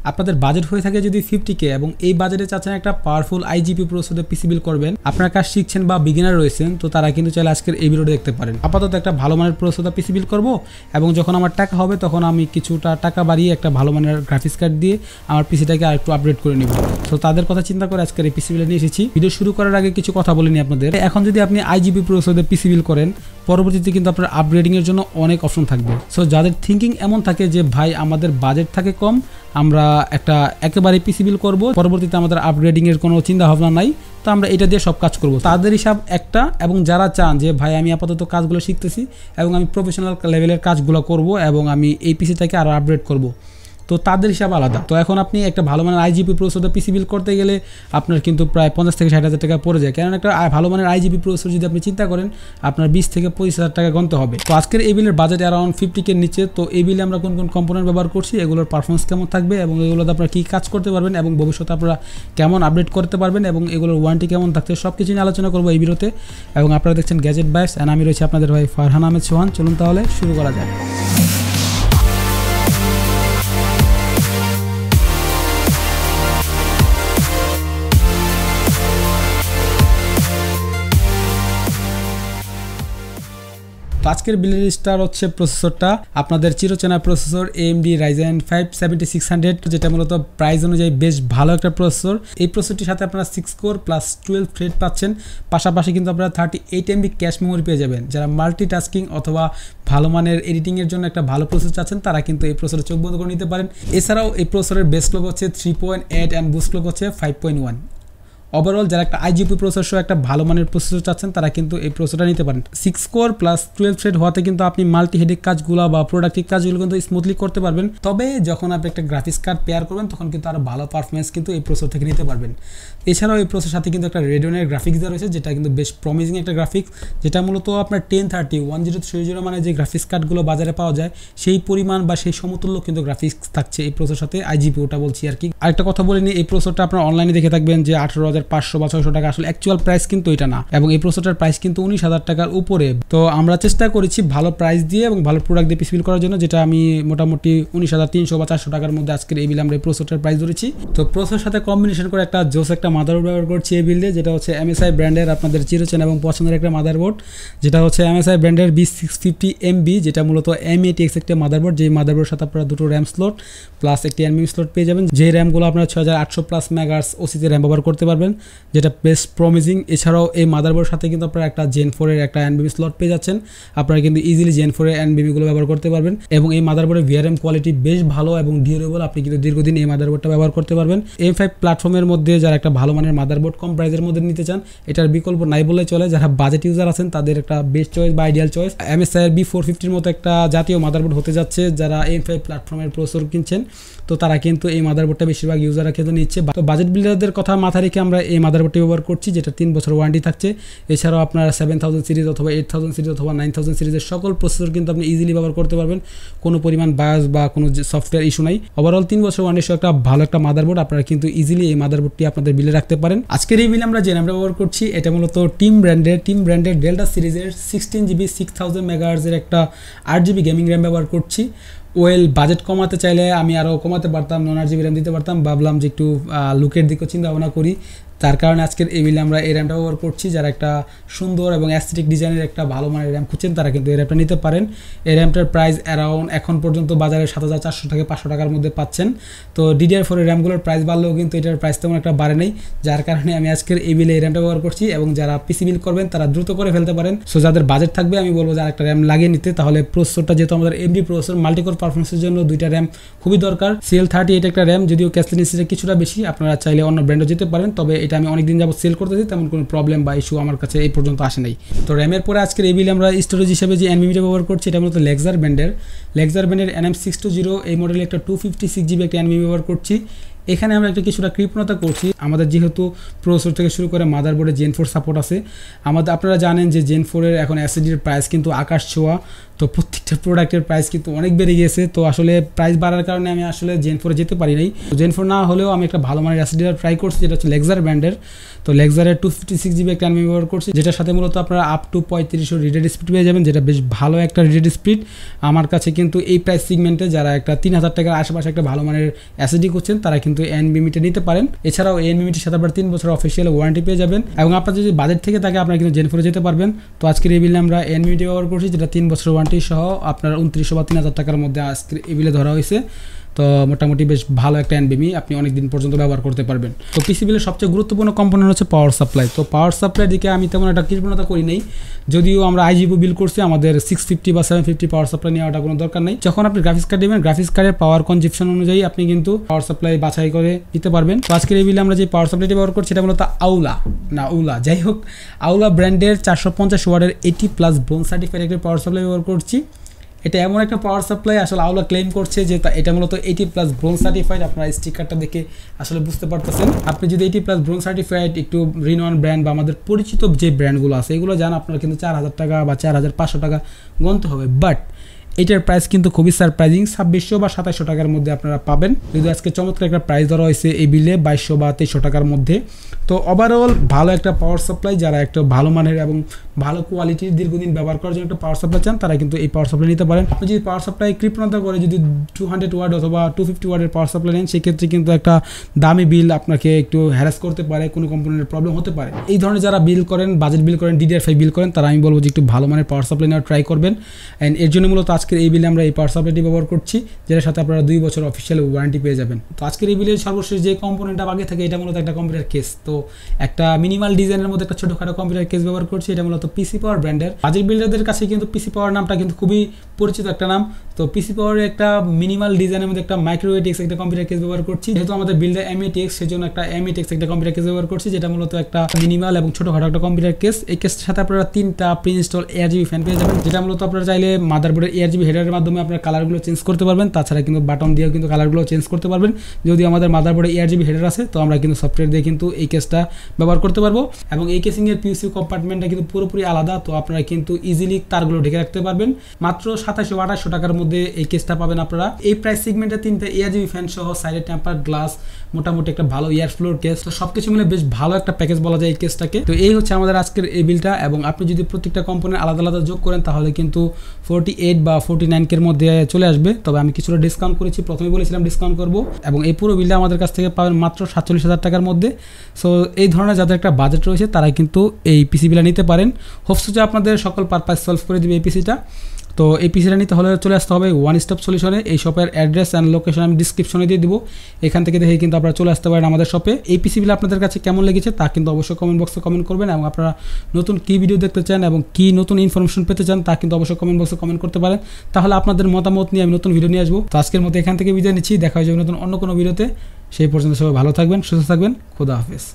আপনাদের বাজেট হয়ে থাকে যদি 50K এবং এই বাজেটে চাচ্ছেন একটা powerful IGP processor PC build করবেন, আপনারা কাজ শিখছেন বা বিগিনার রয়েছেন, তো তারা কিন্তু চাইলে আজকের এই ভিডিওটা দেখতে পারেন। আপাতত একটা ভালো মানের প্রসেসর পিসি বিল্ড করব এবং যখন আমার টাকা হবে তখন আমি কিছুটা টাকা বাড়িয়ে একটা ভালো মানের গ্রাফিক্স কার্ড দিয়ে আমার পিসিটাকে আরেকটু আপডেট করে নেব। তো তাদের কথা চিন্তা করে আজকের এই পিসি বিল্ড নিয়ে এসেছি। ভিডিও শুরু করার আগে কিছু কথা বলে নিই আপনাদের। এখন যদি আপনি আইজিপি প্রসেসর পিসি বিল্ড করেন, পরবর্তীতে কিন্তু আপনার আপগ্রেডিং এর জন্য অনেক অপশন থাকবে। সো যাদের থিঙ্কিং এমন থাকে যে ভাই আমাদের বাজেট থাকে কম, আমরা একটা একেবারে পিসি বিল্ড করব, পরবর্তীতে আমাদের আপগ্রেডিং এর কোনো চিন্তা ভাবনা নাই, তো আমরা এটা দিয়ে সব কাজ করব, তাদের হিসাব একটা। এবং যারা চান যে ভাই আমি আপাতত কাজগুলো শিখতেছি এবং আমি প্রফেশনাল লেভেলের কাজগুলো করব এবং আমি এই পিসিটাকে আরও আপগ্রেড করব, তো তাদের হিসাব আলাদা। তো এখন আপনি একটা ভালো মানের আইজিপি প্রসেসর পিসি বিল্ড করতে গেলে আপনার কিন্তু প্রায় 50 থেকে 60,000 টাকা পড়ে যায়। কারণ একটা ভালো মানের আইজিপি প্রসেসর যদি আপনি চিন্তা করেন আপনার 20 থেকে 25,000 টাকা গুনতে হবে। তো আজকের এই বিলের বাজেট অ্যারাউন্ড 50K নিচে। তো এই বিলে আমরা কোন কোন কম্পোনেন্ট ব্যবহার করছি, এগুলোর পারফরমেন্স কেমন থাকবে এবং এগুলোতে আপনারা কী কাজ করতে পারবেন এবং ভবিষ্যতে আপনারা কেমন আপডেট করতে পারবেন এবং এগুলোর ওয়ারেন্টি কেমন থাকছে, সব কিছু নিয়ে আলোচনা করবো এই ভিডিওতে। এবং আপনারা দেখছেন গ্যাজেট বাইস অ্যান্ড আমি রয়েছি আপনাদের ভাই ফারহান আহমেদ সোহান। চলুন তাহলে শুরু করা যায়। আজকের বিলের স্টার হচ্ছে প্রসেসরটা, আপনাদের চিরচেনা প্রসেসর AMD Ryzen 5 7600, যেটা মূলত প্রাইস অনুযায়ী বেশ ভালো একটা প্রসেসর। এই প্রসেসরটির সাথে আপনারা 6 কোর প্লাস 12 থ্রেড পাচ্ছেন, পাশাপাশি কিন্তু আপনারা 38 MB ক্যাশ মেমোরি পেয়ে যাবেন। যারা মাল্টিটাস্কিং অথবা ভালো মানের এডিটিংয়ের জন্য একটা ভালো প্রসেসর চাচ্ছেন তারা কিন্তু এই প্রসেসরে চোখ বন্ধ করে নিতে পারেন। এছাড়াও এই প্রসেসরের বেস ক্লক হচ্ছে 3.8 অ্যান্ড বুস্ট ক্লক হচ্ছে 5.1। ওভারঅল যারা একটা আইজিপি প্রসেসর একটা ভালো মানের প্রসেসর চাচ্ছেন তারা কিন্তু এই প্রসেসরটা নিতে পারেন। 6 কোর প্লাস 12 থ্রেড হওয়াতে কিন্তু আপনি মাল্টি হেডেক কাজগুলো বা প্রোডাক্টিভ কাজগুলো কিন্তু স্মুথলি করতে পারবেন। তবে যখন আপনি একটা গ্রাফিক্স কার্ড পেয়ার করবেন তখন কিন্তু আরও ভালো পারফরমেন্স কিন্তু এই প্রসেসর থেকে নিতে পারবেন। এছাড়াও এই প্রসেসরের সাথে কিন্তু একটা রেডিয়নের গ্রাফিক্স দেওয়া রয়েছে, যেটা কিন্তু বেশ প্রমিজিং একটা গ্রাফিক্স, যেটা মূলত আপনার 1030 1030 মানে যে গ্রাফিক্স কার্ডগুলো বাজারে পাওয়া যায় সেই পরিমাণ বা সেই সমতুল্য কিন্তু গ্রাফিক্স থাকছে এই প্রসেসরের সাথে, আইজিপি ওটা বলছি আর কি। আরেকটা কথা বলে নিই, এই প্রসেসরটা আপনার অনলাইনে দেখে থাকবেন যে 18,500 বা 600 টাকা, আসলে অ্যাকচুয়াল প্রাইস কিন্তু এটা না এবং এই প্রসেসরটার প্রাইস কিন্তু 19,000 টাকার উপরে। তো আমরা চেষ্টা করেছি ভালো প্রাইস দিয়ে এবং ভালো প্রোডাক্ট দিয়ে পিসি বিল্ড করার জন্য, যেটা আমি মোটামুটি 19,300 বা 400 টাকার মধ্যে আজকের এই বিলে আমরা এই প্রসেসরটার প্রাইস ধরেছি। তো প্রসেসরের সাথে কম্বিনেশন করে একটা জোস একটা মাদারবোর্ড ব্যবহার করছি এই বিল্ডে, যেটা হচ্ছে MSI ব্র্যান্ডের আপনাদের চিরচেনা এবং পছন্দের একটা মাদারবোর্ড, যেটা হচ্ছে MSI ব্র্যান্ডের B650MB, যেটা মূলত M8X একটা মাদারবোর্ড। যেই মাদারবোর্ডের সাথে আপনারা দুটো র্যাম স্লট প্লাস একটি NVMe স্লট পেয়ে যাবেন। যে র্যামগুলো আপনারা 6800 প্লাস মেগাহার্টজ ওসিতে র্যাম ব্যবহার করতে পারবেন, যেটা বেশ প্রমিজিং। এছাড়াও এই মাদারবোর্ডের সাথে কিন্তু আপনারা একটা Gen 4 এর একটা NVMe স্লট পেয়ে যাচ্ছেন, আপনারা কিন্তু ইজিলি Gen 4 এর NVMe গুলো ব্যবহার করতে পারবেন। এবং এই মাদারবোর্ডের VRM কোয়ালিটি বেশ ভালো এবং ডিউরেবল, আপনি কিন্তু দীর্ঘদিন এই মাদারবোর্ডটা ব্যবহার করতে পারবেন। M5 প্ল্যাটফর্মের মধ্যে যারা একটা ভালো মানের মাদারবোর্ড কম প্রাইসের মধ্যে নিতে চান, এটার বিকল্প নাই বলে চলে। যারা বাজেট ইউজার আছেন তাদের একটা বেস্ট চয়েস বা আইডিয়াল চয়েস MSI এর B450 মতো একটা জাতীয় মাদারবোর্ড হতে যাচ্ছে। যারা M5 প্ল্যাটফর্মের প্রসেসর কিনছেন তো তারা কিন্তু এই মাদারবোর্ডটা বেশিরভাগ ইউজাররা কিন্তু নিচ্ছে। তো বাজেট বিল্ডারদের কথা মাথায় রেখে আমরা এই মাদারবোর্ডটি ব্যবহার করছি, যেটা 3 বছর ওয়ারেন্টি থাকছে। এছাড়াও আপনার 7000 সিরিজ অথবা 8000 সিরিজ অথবা 9000 সিরিজের সকল প্রসেসর কিন্তু আপনি ইজিলি ব্যবহার করতে পারবেন, কোনো পরিমাণ বায়াস বা কোনো সফটওয়্যার ইস্যু নাই। ওভারঅল 3 বছর ওয়ারেন্টি সহ একটা ভালো একটা মাদারবোর্ড, আপনারা কিন্তু ইজিলি এই মাদারবোর্ডটি আপনাদের বিলে রাখতে পারেন। আজকের এই বিলে আমরা যে র্যামটা ব্যবহার করছি এটা মূলত টিম ব্র্যান্ডের ডেল্টা সিরিজের 16GB 6000 মেগাহার্টজের একটা 8GB গেমিং র্যাম ব্যবহার করছি। ওয়েল বাজেট কমাতে চাইলে আমি আরও কমাতে পারতাম, 9GB র্যাম দিতে পারতাম। ভাবলাম যে একটু লুকের দিকেও চিন্তা ভাবনা করি, তার কারণে আজকের এই বিলে আমরা এই র্যামটা ব্যবহার করছি। যারা একটা সুন্দর এবং অ্যাস্থেটিক ডিজাইনের একটা ভালো মানের র্যাম খুঁজছেন তারা কিন্তু এই র্যামটা নিতে পারেন। এই র্যামটার প্রাইস অ্যারাউন্ড এখন পর্যন্ত বাজারে 7400 থেকে 500 টাকার মধ্যে পাচ্ছেন। তো DDR4 এর র্যামগুলোর প্রাইস বাড়লেও কিন্তু এটার প্রাইস তেমন একটা বাড়ে নেই, যার কারণে আমি আজকের এই বিলে এই র্যামটা ব্যবহার করছি। এবং যারা পিসি বিল্ড করবেন তারা দ্রুত করে ফেলতে পারেন। সো যাদের বাজেট থাকবে আমি বলবো যারা একটা র্যাম লাগিয়ে নিতে, তাহলে প্রসেসরটা যেহেতু আমাদের AMD প্রসেসর, মাল্টিকোর পারফরমেন্সের জন্য দুইটা র্যাম খুবই দরকার। CL38 একটা র্যাম, যদিও ক্যাসলিনিসিটা কিছুটা বেশি, আপনারা চাইলে অন্য ব্র্যান্ডও যেতে পারেন, তবে এটা আমি অনেকদিন যাবত সেল করতেছি, তেমন কোনো প্রবলেম বা ইস্যু আমার কাছে এই পর্যন্ত আসে নাই। তো র্যামের পরে আজকের এই বিলে আমরা স্টোরেজ হিসেবে যে NVMe ব্যবহার করছি এটা মূলত লেক্সার ব্র্যান্ডের NM620 এই মডেলের একটা 256GB একটা NVMe ব্যবহার করছি। এখানে আমরা একটা কিছুটা কৃপণতা করছি। আমাদের যেহেতু প্রসেসর থেকে শুরু করে মাদারবোর্ডে Gen 4 সাপোর্ট আছে, আপনারা জানেন যে Gen 4 এর এখন এসএসডির প্রাইস কিন্তু আকাশ ছোঁয়া। তো প্রত্যেকটা প্রোডাক্টের প্রাইস কিন্তু অনেক বেড়ে গিয়েছে। তো আসলে প্রাইস বাড়ার কারণে আমি আসলে Gen 4 যেতে পারি নাই। Gen 4 না হলেও আমি একটা ভালো মানের এসএসডি ট্রাই করছি, যেটা হচ্ছে লেক্সার ব্র্যান্ডের। তো লেক্সারের 256GB একটা আমি ব্যবহার করছি, যেটার সাথে মূলত আপনারা আপ টু 3500 রিডেড স্পিড পেয়ে যাবেন, যেটা বেশ ভালো একটা রিডেড স্পিড। আমার কাছে কিন্তু এই প্রাইস সিগমেন্টে যারা একটা 3000 টাকার আশেপাশে একটা ভালো মানের এসএসডি করছেন, তারা কিন্তু এনভিএমইটা নিতে পারেন। এছাড়াও এনভিএমইটির সাথে আপনারা 3 বছর অফিসিয়াল ওয়ারেন্টি পেয়ে যাবেন, এবং আপনার যদি বাজেট থেকে থাকে আপনারা কিন্তু Gen 4 যেতে পারবেন। তো আজকের এই বিলে আমরা এনভিএমইটি ব্যবহার করছি, যেটা 3 বছর ওয়ারেন্টি সহ আপনার 2900 বা 3000 টাকার মধ্যে আজকের এই বিলে ধরা হয়েছে। তো মোটামুটি বেশ ভালো একটা এনভিএমই, আপনি অনেক দিন পর্যন্ত ব্যবহার করতে পারবেন। তো পিসি বিলের সবচেয়ে গুরুত্বপূর্ণ কম্পোনেন্ট হচ্ছে পাওয়ার সাপ্লাই। তো পাওয়ার সাপ্লাই দিকে আমি তেমন একটা কৃপণতা করি নাই, যদিও আমরা আইজিবি বিল করছি, আমাদের 650 বা 750 পাওয়ার সাপ্লাই নেওয়াটা কোনো দরকার নেই। যখন আপনি গ্রাফিক্স কার্ড নেবেন, গ্রাফিক্স কার্ডের পাওয়ার কনজিপশন অনুযায়ী আপনি কিন্তু পাওয়ার সাপ্লাই বাছাই করে নিতে পারবেন। তো আজকের এই বিলে আমরা যে পাওয়ার সাপ্লাইটি ব্যবহার করছি, এটা মূলত আউলা যাই হোক, আউলা ব্র্যান্ডের 450 ওয়াটের 80+ ব্রোঞ্জ সার্টিফাইড একটা পাওয়ার সাপ্লাই ব্যবহার করছি। এটা এমন একটা পাওয়ার সাপ্লাই, আসলে আউলা ক্লেম করছে যে এটা মূলত 80+ ব্রোঞ্জ সার্টিফাইড। আপনারা স্টিকারটা দেখে আসলে বুঝতে পারতেছেন। আপনি যদি 80+ ব্রোঞ্জ সার্টিফাইড একটু রিনোন ব্র্যান্ড বা আমাদের পরিচিত যে ব্র্যান্ডগুলো আছে এগুলো জান, আপনারা কিন্তু 4000 টাকা বা 4500 টাকা গুনতে হবে। বাট এটার প্রাইস কিন্তু খুবই সারপ্রাইজিং, 2600 বা 2700 টাকার মধ্যে আপনারা পাবেন। যদি আজকে চমৎকার একটা প্রাইস ধরা হয়েছে এই বিলে 2200 বা 2300 টাকার মধ্যে। তো ওভারঅল ভালো একটা পাওয়ার সাপ্লাই, যারা একটা ভালো মানের এবং ভালো কোয়ালিটির দীর্ঘদিন ব্যবহার করার জন্য একটা পাওয়ার সাপ্লাই চান, তারা কিন্তু এই পাওয়ার সাপ্লাই নিতে পারেন। আপনি যদি পাওয়ার সাপ্লাই কৃপণতা করে যদি 200 ওয়াট অথবা 250 ওয়াটের পাওয়ার সাপ্লাই নেন, সেক্ষেত্রে কিন্তু একটা দামি বিল আপনাকে একটু হ্যারাস করতে পারে, কোনো কম্পোনেন্টের প্রবলেম হতে পারে। এই ধরনের যারা বিল করেন, বাজেট বিল করেন, DDR5 বিল করেন, তারা আমি বলবো যে একটু ভালো মানের পাওয়ার সাপ্লাই নেওয়ার ট্রাই করবেন। অ্যান্ড এর জন্য মূলত আজকের এই বিলে আমরা এই পাওয়ার সাপ্লাইটি ব্যবহার করছি, যেটার সাথে আপনারা 2 বছর অফিসিয়াল ওয়ারেন্টি পেয়ে যাবেন। তো আজকের এই বিলের সর্বশেষ যে কম্পোনেন্টটা আগে থাকে, এটা মূলত একটা কম্পিউটার কেস। তো একটা মিনিমাল ডিজাইনের মধ্যে একটা ছোটখাটো কম্পিউটার কেস ব্যবহার করছি, এটা মূলত পিসি পাওয়ার ব্র্যান্ডের। বাজেট বিল্ডারদের কাছে কিন্তু পিসি পাওয়ার নামটা কিন্তু খুবই পরিচিত একটা নাম। তো পিসি পাওয়ারের একটা মিনিমাল ডিজাইনের মধ্যে একটা মাইক্রোএটিক্স একটা কম্পিউটার কেস ব্যবহার করছি। যেহেতু আমাদের বিল্ডার এমএটিএক্স, সেজন্য একটা এমএটিএক্স একটা কম্পিউটার কেস ব্যবহার করছি, যেটা মূলত একটা মিনিমাল এবং ছোটখাটো একটা কম্পিউটার কেস। এই কেসের সাথে আপনারা 3টা প্রি ইনস্টল ARGB ফ্যান পেয়ে যাবেন, যেটা মূলত আপনারা চাইলে মাদারবোর্ডের ARGB হেডারের মাধ্যমে আপনার কালারগুলো চেঞ্জ করতে পারবেন। তাছাড়া কিন্তু বাটন দিয়েও কিন্তু কালারগুলো চেঞ্জ করতে পারবেন। যদি আমাদের মাদারবোর্ডে ARGB হেডার আছে, তো আমরা কিন্তু সফটওয়্যার দিয়ে কিন্তু এই কেসটা ব্যবহার করতে পারবো। এবং এই কেসিংয়ের পিউসি কম্পার্টমেন্টটা কিন্তু পুরোপুরি আলাদা। তো আপনারা কিন্তু ইজিলি তারগুলো ঢেকে রাখতে পারবেন। মাত্র 2700-2800 টাকার মধ্যে এই কেসটা পাবেন আপনারা। এই প্রাইস সিগমেন্টে 3টা ARGB ফ্যান সহ সাইডে টেম্পার গ্লাস, মোটামুটি একটা ভালো এয়ার ফ্লোর কেস। তো সবকিছু মিলে বেশ ভালো একটা প্যাকেজ বলা যায় এই কেসটাকে। তো এই হচ্ছে আমাদের আজকের এই বিলটা। এবং আপনি যদি প্রত্যেকটা কম্পোনেন্ট আলাদা আলাদা যোগ করেন, তাহলে কিন্তু 48 বা 49 এর মধ্যে চলে আসবে। তবে আমি কিছুটা ডিসকাউন্ট করেছি, প্রথমে বলেছিলাম ডিসকাউন্ট করব। এবং এই পুরো বিলটা আমাদের কাছ থেকে পাবেন মাত্র 47,000 টাকার মধ্যে। সো এই ধরনের যাদের একটা বাজেট রয়েছে, তারা কিন্তু এই পিসি বিলটা নিতে পারেন। হোপস যে আপনাদের সকল পারপাস সলভ করে দিবে এই পিসিটা। তো এই পিসিটা নিতে হলে চলে আসতে হবে ওয়ান স্টপ সলিউশনে। এই শপের অ্যাড্রেস অ্যান্ড লোকেশন আমি ডিসক্রিপশনে দিয়ে দিব, এখান থেকে দেখে কিন্তু আপনারা চলে আসতে পারেন আমাদের শপে। এই পিসিগুলো আপনাদের কাছে কেমন লেগেছে তা কিন্তু অবশ্যই কমেন্ট বক্সে কমেন্ট করবেন। এবং আপনারা নতুন কী ভিডিও দেখতে চান এবং কী নতুন ইনফরমেশন পেতে চান, তা কিন্তু অবশ্যই কমেন্ট বক্সে কমেন্ট করতে পারেন। তাহলে আপনাদের মতামত নিয়ে আমি নতুন ভিডিও নিয়ে আসবো। তো আজকের মতো এখান থেকে বিদায় নিচ্ছি, দেখা হয়ে যাবে নতুন অন্য কোনো ভিডিওতে। সেই পর্যন্ত সবাই ভালো থাকবেন, সুস্থ থাকবেন, খোদা হাফেজ।